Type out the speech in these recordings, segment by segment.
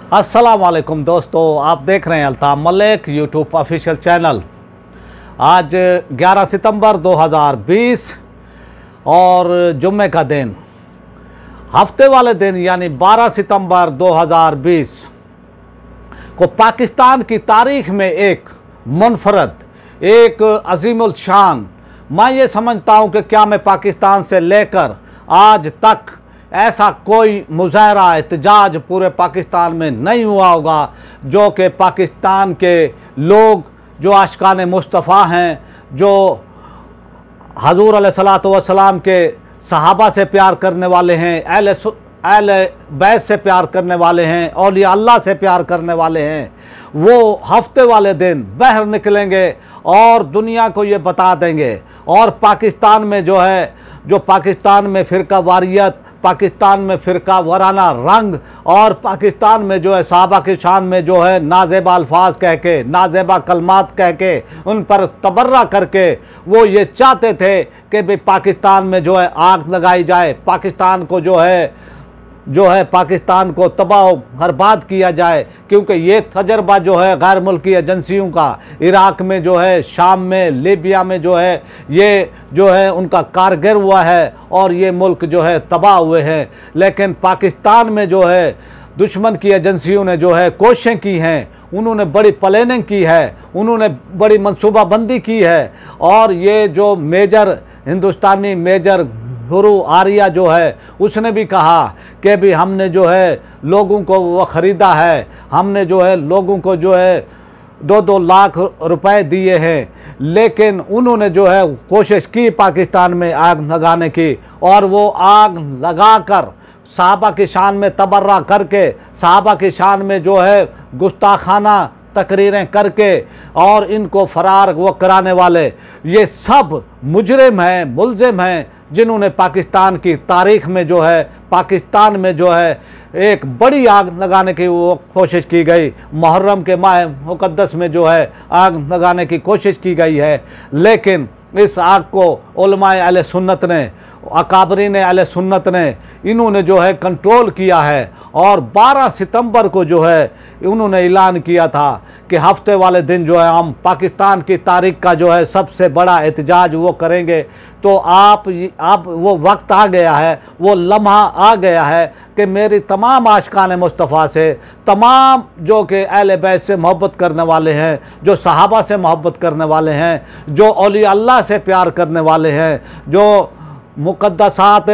अस्सलाम वालेकुम दोस्तों, आप देख रहे हैं Altaf Malik YouTube official channel. आज 11 सितंबर 2020 और जुम्मे का दिन, हफ्ते वाले दिन यानी 12 सितंबर 2020 को पाकिस्तान की तारीख़ में एक मुनफरद, एक अजीमुल शान, मैं ये समझता हूँ कि क्या मैं पाकिस्तान से लेकर आज तक ऐसा कोई मुजाहरा एहतजाज पूरे पाकिस्तान में नहीं हुआ होगा जो कि पाकिस्तान के लोग जो आशिकाने मुस्तफ़ा हैं, जो हजूर अलैहिस्सलातु वस्सलाम के सहाबा से प्यार करने वाले हैं, अहले बैत से प्यार करने वाले हैं, औलिया अल्लाह से प्यार करने वाले हैं, वो हफ्ते वाले दिन बाहर निकलेंगे और दुनिया को ये बता देंगे। और पाकिस्तान में जो है, जो पाकिस्तान में फ़िरका वारियत, पाकिस्तान में फ़िरका वराना रंग और पाकिस्तान में जो है सहाबा की शान में जो है नाजेबा अल्फाज कह के, नाजेबा कलमात कह के, उन पर तबर्रा करके वो ये चाहते थे कि भाई पाकिस्तान में जो है आग लगाई जाए, पाकिस्तान को जो है पाकिस्तान को तबाह बर्बाद किया जाए। क्योंकि ये तजर्बा जो है गैर मुल्की एजेंसियों का इराक़ में जो है, शाम में, लीबिया में जो है, ये जो है उनका कारगर हुआ है और ये मुल्क जो है तबाह हुए हैं। लेकिन पाकिस्तान में जो है दुश्मन की एजेंसियों ने जो है कोशिशें की हैं, उन्होंने बड़ी प्लानिंग की है, उन्होंने बड़ी मनसूबाबंदी की है। और ये जो मेजर हिंदुस्तानी मेजर गुरु आर्या जो है उसने भी कहा कि भी हमने जो है लोगों को वो ख़रीदा है, हमने जो है लोगों को जो है 2-2 लाख रुपए दिए हैं। लेकिन उन्होंने जो है कोशिश की पाकिस्तान में आग लगाने की, और वो आग लगाकर सहाबा की शान में तबर्रा करके, सहाबा की शान में जो है गुस्ताखाना तकरीरें करके और इनको फरार वो कराने वाले, ये सब मुजरिम हैं, मुलजिम हैं, जिन्होंने पाकिस्तान की तारीख़ में जो है, पाकिस्तान में जो है एक बड़ी आग लगाने की वो कोशिश की गई। मुहर्रम के माह मुक़द्दस में जो है आग लगाने की कोशिश की गई है। लेकिन इस आग को उलमाए अहले सुन्नत ने, अकाबरीन अहले सुन्नत ने, इन्होंने जो है कंट्रोल किया है। और 12 सितंबर को जो है उन्होंने ऐलान किया था कि हफ्ते वाले दिन जो है हम पाकिस्तान की तारीख़ का जो है सबसे बड़ा एहतजाज वो करेंगे। तो आप वो वक्त आ गया है, वो लम्हा आ गया है कि मेरी तमाम आशिकाने मुस्तफ़ा से, तमाम जो कि अहले बैत से मोहब्बत करने वाले हैं, जो सहाबा से मोहब्बत करने वाले हैं, जो औलिया अल्लाह से प्यार करने वाले हैं, जो मुक़द्दसात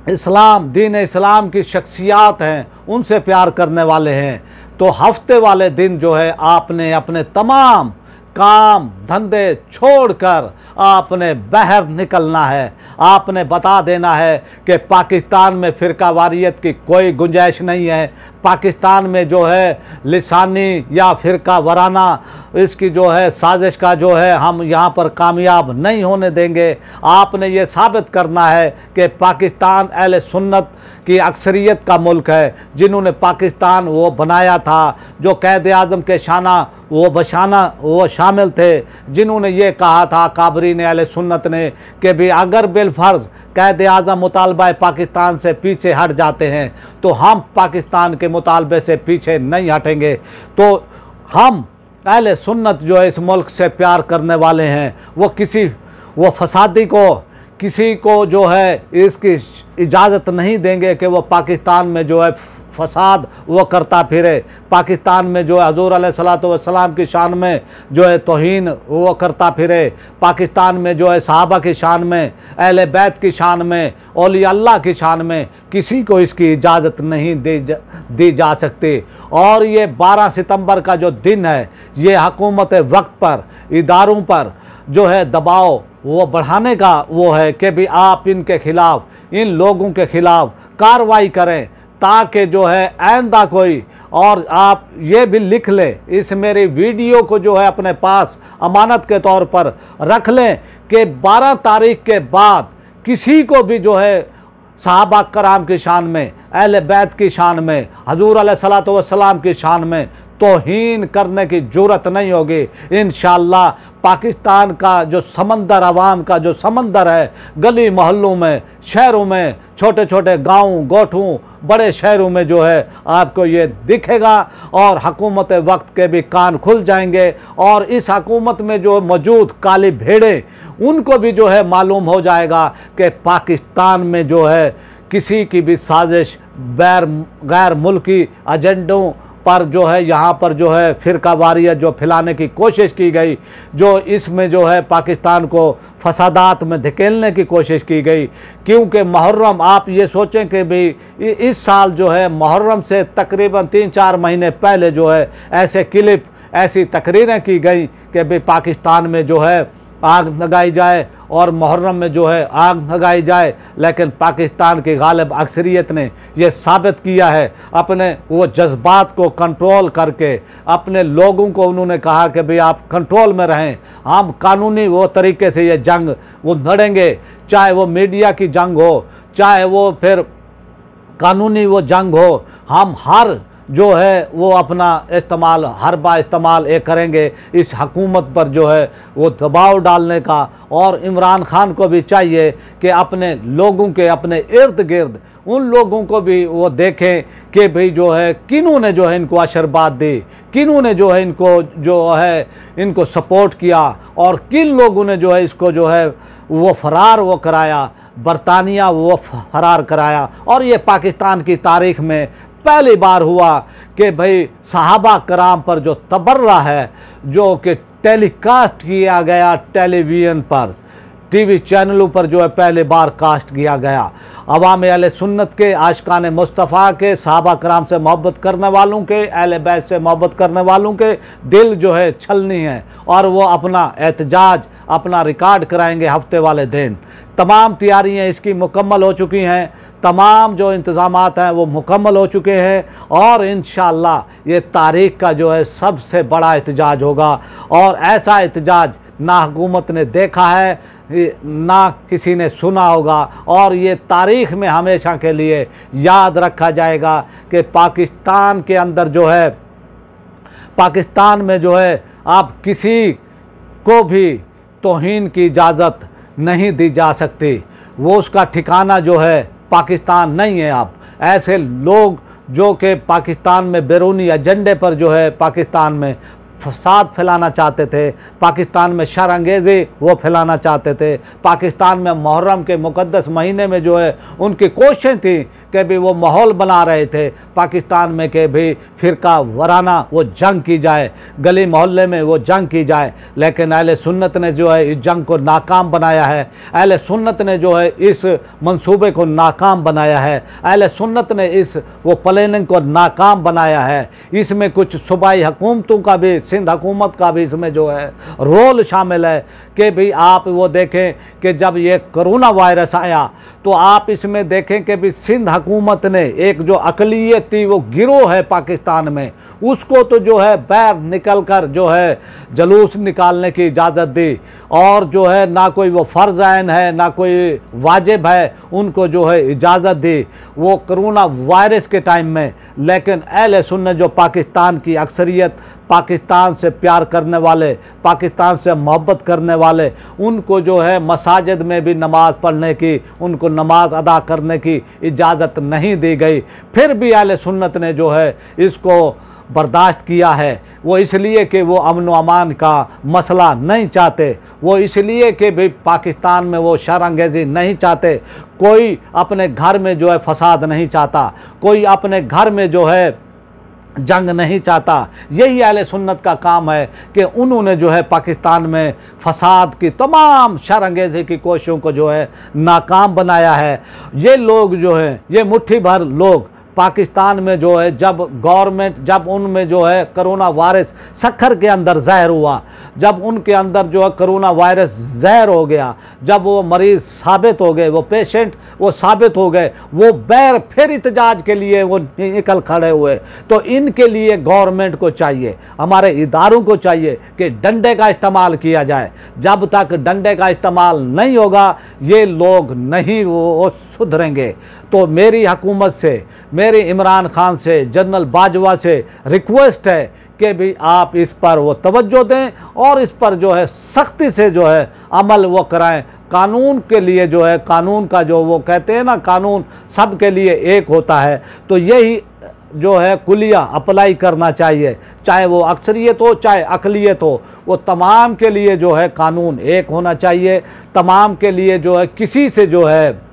इस्लाम, दीन इस्लाम की शख्सियात हैं, उनसे प्यार करने वाले हैं, तो हफ्ते वाले दिन जो है आपने अपने तमाम काम धंधे छोड़कर आपने बाहर निकलना है। आपने बता देना है कि पाकिस्तान में फ़िरका वारियत की कोई गुंजाइश नहीं है। पाकिस्तान में जो है लिसानी या फ़िरका वराना, इसकी जो है साजिश का जो है हम यहाँ पर कामयाब नहीं होने देंगे। आपने ये साबित करना है कि पाकिस्तान अहले सुन्नत की अक्सरियत का मुल्क है, जिन्होंने पाकिस्तान वो बनाया था, जो कैद आज़म के शाना वो बशाना वो शामिल थे, जिन्होंने ये कहा था काबरीन अहले सुन्नत ने कि भी अगर बिलफर्ज कैद आज़म मुतालबा पाकिस्तान से पीछे हट जाते हैं तो हम पाकिस्तान के मुतालबे से पीछे नहीं हटेंगे। तो हम अहले सुन्नत जो है इस मुल्क से प्यार करने वाले हैं, वो फसादी को, किसी को जो है इसकी इजाज़त नहीं देंगे कि वो पाकिस्तान में जो है फसाद वो करता फिरे, पाकिस्तान में जो है हजूर अलैहिस्सलातु वस्सलाम की शान में जो है तौहीन वो करता फिरे, पाकिस्तान में जो है सहाबा की शान में, अहले बैत की शान में, औलिया अल्लाह की शान में किसी को इसकी इजाज़त नहीं दी जा सकती। और ये 12 सितंबर का जो दिन है, ये हुकूमत वक्त पर, इदारों पर जो है दबाव वो बढ़ाने का वो है कि भी आप इनके ख़िलाफ़, इन लोगों के ख़िलाफ़ कार्रवाई करें, ताकि जो है आइंदा कोई, और आप ये भी लिख लें, इस मेरी वीडियो को जो है अपने पास अमानत के तौर पर रख लें कि 12 तारीख के बाद किसी को भी जो है सहाबा कराम की शान में अहले बैत की शान में, हजूर अलैहिस्सलातु वस्सलाम की शान में तौहीन करने की जुर्रत नहीं होगी। इंशाअल्लाह पाकिस्तान का जो समंदर, अवाम का जो समंदर है, गली मोहल्लों में, शहरों में, छोटे छोटे गाँव गोठों, बड़े शहरों में जो है आपको ये दिखेगा और हुकूमत वक्त के भी कान खुल जाएंगे। और इस हुकूमत में जो मौजूद काली भेड़ें, उनको भी जो है मालूम हो जाएगा कि पाकिस्तान में जो है किसी की भी साजिश गैर मुल्की एजेंडों पर जो है यहाँ पर जो है फ़िरका वारियत जो फैलाने की कोशिश की गई, जो इसमें जो है पाकिस्तान को फसादात में धकेलने की कोशिश की गई। क्योंकि मुहर्रम, आप ये सोचें कि भाई इस साल जो है मुहर्रम से तकरीबन 3-4 महीने पहले जो है ऐसे क्लिप, ऐसी तकरीरें की गई कि भाई पाकिस्तान में जो है आग लगाई जाए और मुहर्रम में जो है आग लगाई जाए। लेकिन पाकिस्तान की गालिब अक्सरियत ने यह साबित किया है, अपने वो जज्बात को कंट्रोल करके अपने लोगों को उन्होंने कहा कि भाई आप कंट्रोल में रहें, हम कानूनी वो तरीके से ये जंग वो लड़ेंगे, चाहे वो मीडिया की जंग हो, चाहे वो फिर कानूनी वो जंग हो, हम हर जो है वो अपना इस्तेमाल, हर बा इस्तेमाल ये करेंगे इस हकूमत पर जो है वो दबाव डालने का। और इमरान खान को भी चाहिए कि अपने लोगों के, अपने इर्द गिर्द उन लोगों को भी वो देखें कि भाई जो है किन्होंने जो है इनको आशीर्वाद दी, किन्होंने जो है इनको सपोर्ट किया और किन लोगों ने जो है इसको जो है वो फरार वो कराया, बरतानिया वो फरार कराया। और ये पाकिस्तान की तारीख़ में पहली बार हुआ कि भाई सहाबा कराम पर जो तबर्रा है, जो कि टेलीकास्ट किया गया टेलीविज़न पर, टीवी चैनलों पर जो है पहले बार कास्ट किया गया। अवाम अहले सुन्नत के, आशिकान मुस्तफ़ा के, सहाबा कराम से मोहब्बत करने वालों के, अहले बैत से मोहब्बत करने वालों के दिल जो है छलनी है और वो अपना एहतजाज, अपना रिकॉर्ड कराएंगे हफ्ते वाले दिन। तमाम तैयारियाँ इसकी मुकम्मल हो चुकी हैं, तमाम जो इंतज़ामात हैं वो मुकम्मल हो चुके हैं और इंशाअल्लाह ये तारीख़ का जो है सबसे बड़ा एहतजाज होगा। और ऐसा एहतजाज ना हुकूमत ने देखा है, ना किसी ने सुना होगा और ये तारीख़ में हमेशा के लिए याद रखा जाएगा कि पाकिस्तान के अंदर जो है, पाकिस्तान में जो है आप किसी को भी तौहीन की इजाज़त नहीं दी जा सकती। वो उसका ठिकाना जो है पाकिस्तान नहीं है। आप ऐसे लोग जो कि पाकिस्तान में बैरूनी एजेंडे पर जो है पाकिस्तान में फसाद फैलाना चाहते थे, पाकिस्तान में शरअंगेज़ी वो फैलाना चाहते थे, पाकिस्तान में मुहर्रम के मुक़द्दस महीने में जो है उनकी कोशिशें थी कि भी वो माहौल बना रहे थे पाकिस्तान में कि भी फ़िरका वराना वो जंग की जाए, गली मोहल्ले में वो जंग की जाए। लेकिन अहले सुन्नत ने जो है इस जंग को नाकाम बनाया है, अहले सुन्नत ने जो है इस मंसूबे को नाकाम बनाया है, अहले सुन्नत ने इस वो प्लानिंग को नाकाम बनाया है। इसमें कुछ सूबाई हुकूमतों का भी, सिंध हुकूमत का भी इसमें जो है रोल शामिल है कि भाई आप वो देखें कि जब ये कोरोना वायरस आया तो आप इसमें देखें कि भी सिंध हुकूमत ने एक जो अक़लियती वो गिरोह है पाकिस्तान में, उसको तो जो है बाहर निकल कर जो है जलूस निकालने की इजाज़त दी और जो है ना कोई वो फ़र्ज़ आइन है, ना कोई वाजिब है, उनको जो है इजाज़त दी वो कोरोना वायरस के टाइम में। लेकिन अहले सुन्नत जो पाकिस्तान की अक्सरियत, पाकिस्तान से प्यार करने वाले, पाकिस्तान से मोहब्बत करने वाले, उनको जो है मसाजिद में भी नमाज़ पढ़ने की, उनको नमाज अदा करने की इजाज़त नहीं दी गई। फिर भी अहले सुन्नत ने जो है इसको बर्दाश्त किया है। वो इसलिए कि वो अमन व अमान का मसला नहीं चाहते, वो इसलिए कि भाई पाकिस्तान में वो शरअंगेज़ी नहीं चाहते, कोई अपने घर में जो है फसाद नहीं चाहता, कोई अपने घर में जो है जंग नहीं चाहता। यही अहले सुन्नत का काम है कि उन्होंने जो है पाकिस्तान में फसाद की तमाम शरअंगेज़ी की कोशिशों को जो है नाकाम बनाया है। ये लोग जो हैं, ये मुट्ठी भर लोग पाकिस्तान में जो है जब गवर्नमेंट, जब उनमें जो है कोरोना वायरस शक्कर के अंदर जहर हुआ, जब उनके अंदर जो है कोरोना वायरस जहर हो गया, जब वो मरीज़ साबित हो गए, वो पेशेंट वो साबित हो गए, वो बैर फिर इतजाज के लिए वो निकल खड़े हुए। तो इनके लिए गवर्नमेंट को चाहिए, हमारे इदारों को चाहिए कि डंडे का इस्तेमाल किया जाए। जब तक डंडे का इस्तेमाल नहीं होगा ये लोग नहीं वो सुधरेंगे। तो मेरी हुकूमत से, मेरी इमरान खान से, जनरल बाजवा से रिक्वेस्ट है कि भी आप इस पर वो तवज्जो दें और इस पर जो है सख्ती से जो है अमल वो कराएं। कानून के लिए जो है, कानून का जो वो कहते हैं ना, कानून सब के लिए एक होता है, तो यही जो है कुलिया अप्लाई करना चाहिए, चाहे वो अक्सरियत हो चाहे अकलियत हो, वो तमाम के लिए जो है कानून एक होना चाहिए। तमाम के लिए जो है किसी से जो है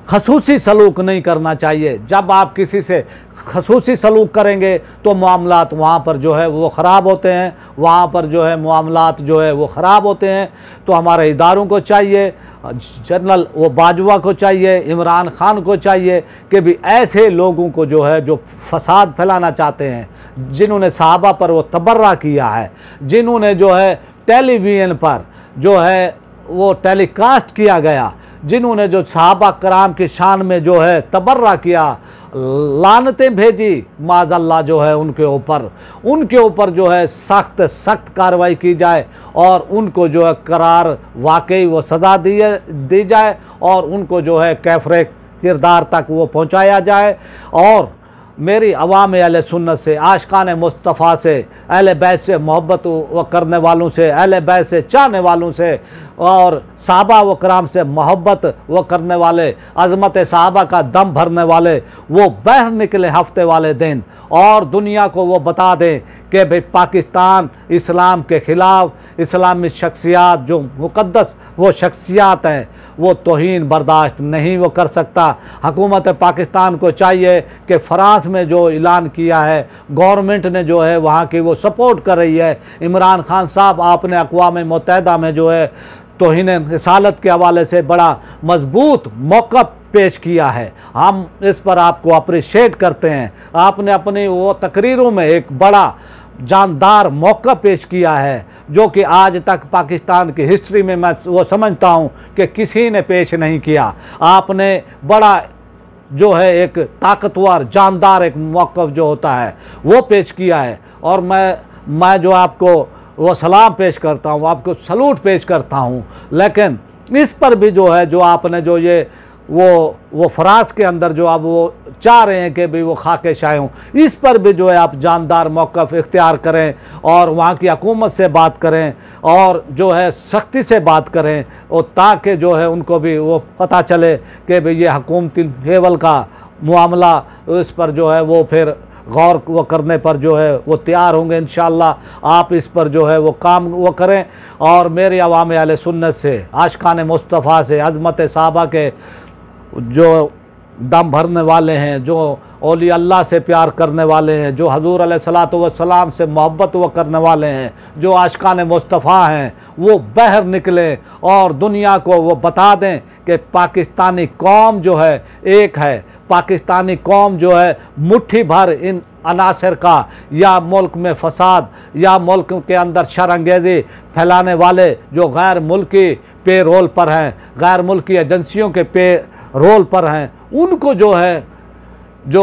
खसूसी सलूक नहीं करना चाहिए। जब आप किसी से खसूसी सलूक करेंगे तो मामलात वहाँ पर जो है वो ख़राब होते हैं, वहाँ पर जो है मामलात जो है वो ख़राब होते हैं। तो हमारे इदारों को चाहिए, जनरल वो बाजवा को चाहिए, इमरान खान को चाहिए कि भी ऐसे लोगों को जो है, जो फसाद फैलाना चाहते हैं, जिन्होंने सहाबा पर वो तबर्रा किया है, जिन्होंने जो है टेलीविज़न पर जो है वो टेलीकास्ट किया गया, जिन्होंने जो सहाबा कराम की शान में जो है तबर्रा किया, लानतें भेजी माज़अल्लाह जो है उनके ऊपर जो है सख्त कार्रवाई की जाए और उनको जो है करार वाकई वो सज़ा दी जाए और उनको जो है कैफ़रे किरदार तक वो पहुँचाया जाए। और मेरी अवाम अहले सुन्नत से, आशिकान मुस्तफ़ा से, अहले बैत से मोहब्बत व करने वालों से, अहले बैत से चाहने वालों से और सहाबा व कराम से मोहब्बत व करने वाले, अज़मत सहाबा का दम भरने वाले वो बाहर निकले हफ्ते वाले दिन और दुनिया को वो बता दें कि भाई पाकिस्तान इस्लाम के ख़िलाफ़, इस्लामी शख्सियात जो मुक़द्दस वो शख्सियात हैं वो तौहीन बर्दाश्त नहीं वो कर सकता। हुकूमत पाकिस्तान को चाहिए कि फ़्रांस में जो ऐलान किया है गवर्नमेंट ने जो है वहाँ की वो सपोर्ट कर रही है। इमरान खान साहब आपने अक़वाम मुत्तहिदा में जो है तौहीन रिसालत के हवाले से बड़ा मजबूत मौक़िफ़ पेश किया है, हम इस पर आपको अप्रिशिएट करते हैं। आपने अपनी वो तकरीरों में एक बड़ा जानदार मौक़िफ़ पेश किया है जो कि आज तक पाकिस्तान की हिस्ट्री में मैं वो समझता हूँ कि किसी ने पेश नहीं किया। आपने बड़ा जो है एक ताकतवर जानदार एक मौक़िफ़ जो होता है वो पेश किया है और मैं जो आपको वो सलाम पेश करता हूँ, आपको सलूट पेश करता हूँ। लेकिन इस पर भी जो है जो आपने जो ये वो फ़्रांस के अंदर जो आप वो चाह रहे हैं कि भाई वो खाके शाये हों, इस पर भी जो है आप जानदार मौक़िफ़ इख्तियार करें और वहाँ की हुकूमत से बात करें और जो है सख्ती से बात करें और ताकि जो है उनको भी वो पता चले कि भाई ये हुकूमती लेवल का मामला, इस पर जो है वो फिर गौर वो करने पर जो है वो तैयार होंगे। इंशाअल्लाह आप इस पर जो है वो काम वो करें। और मेरे अवाम अहले सुन्नत से, आशिकान मुस्तफ़ा से, अज़मत सहाबा के जो दम भरने वाले हैं, जो औलिया अल्लाह से प्यार करने वाले हैं, जो हजूर अलैहिस्सलातु वस्सलाम से मोहब्बत वो करने वाले हैं, जो आशिकान मुस्तफ़ा हैं, वो बाहर निकले और दुनिया को वो बता दें कि पाकिस्तानी कौम जो है एक है। पाकिस्तानी कौम जो है मुट्ठी भर इन अनासर का या मुल्क में फसाद या मुल्क के अंदर शरअंगेज़ी फैलाने वाले जो गैर मुल्की पे रोल पर हैं, गैर मुल्की एजेंसियों के पे रोल पर हैं, उनको जो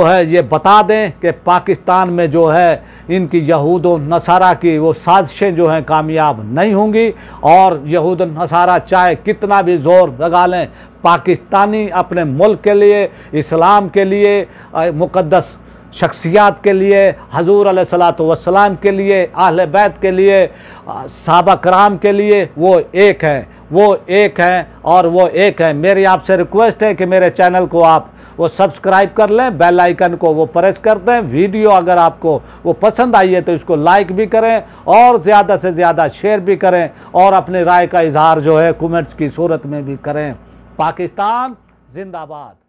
है ये बता दें कि पाकिस्तान में जो है इनकी यहूद व नसारा की वो साजिशें जो हैं कामयाब नहीं होंगी। और यहूद व नसारा चाहे कितना भी ज़ोर लगा लें, पाकिस्तानी अपने मुल्क के लिए, इस्लाम के लिए, मुक़द्दस शख्सियात के लिए, हजूर अलैहिस्सलातु वस्सलाम के लिए, अहले बैत के लिए, सहाबा कराम के लिए वो एक हैं, वो एक हैं और वो एक हैं। मेरी आपसे रिक्वेस्ट है कि मेरे चैनल को आप वो सब्सक्राइब कर लें, बेल आइकन को वो प्रेस कर दें। वीडियो अगर आपको वो पसंद आई है तो इसको लाइक भी करें और ज़्यादा से ज़्यादा शेयर भी करें और अपनी राय का इजहार जो है कमेंट्स की सूरत में भी करें। पाकिस्तान जिंदाबाद।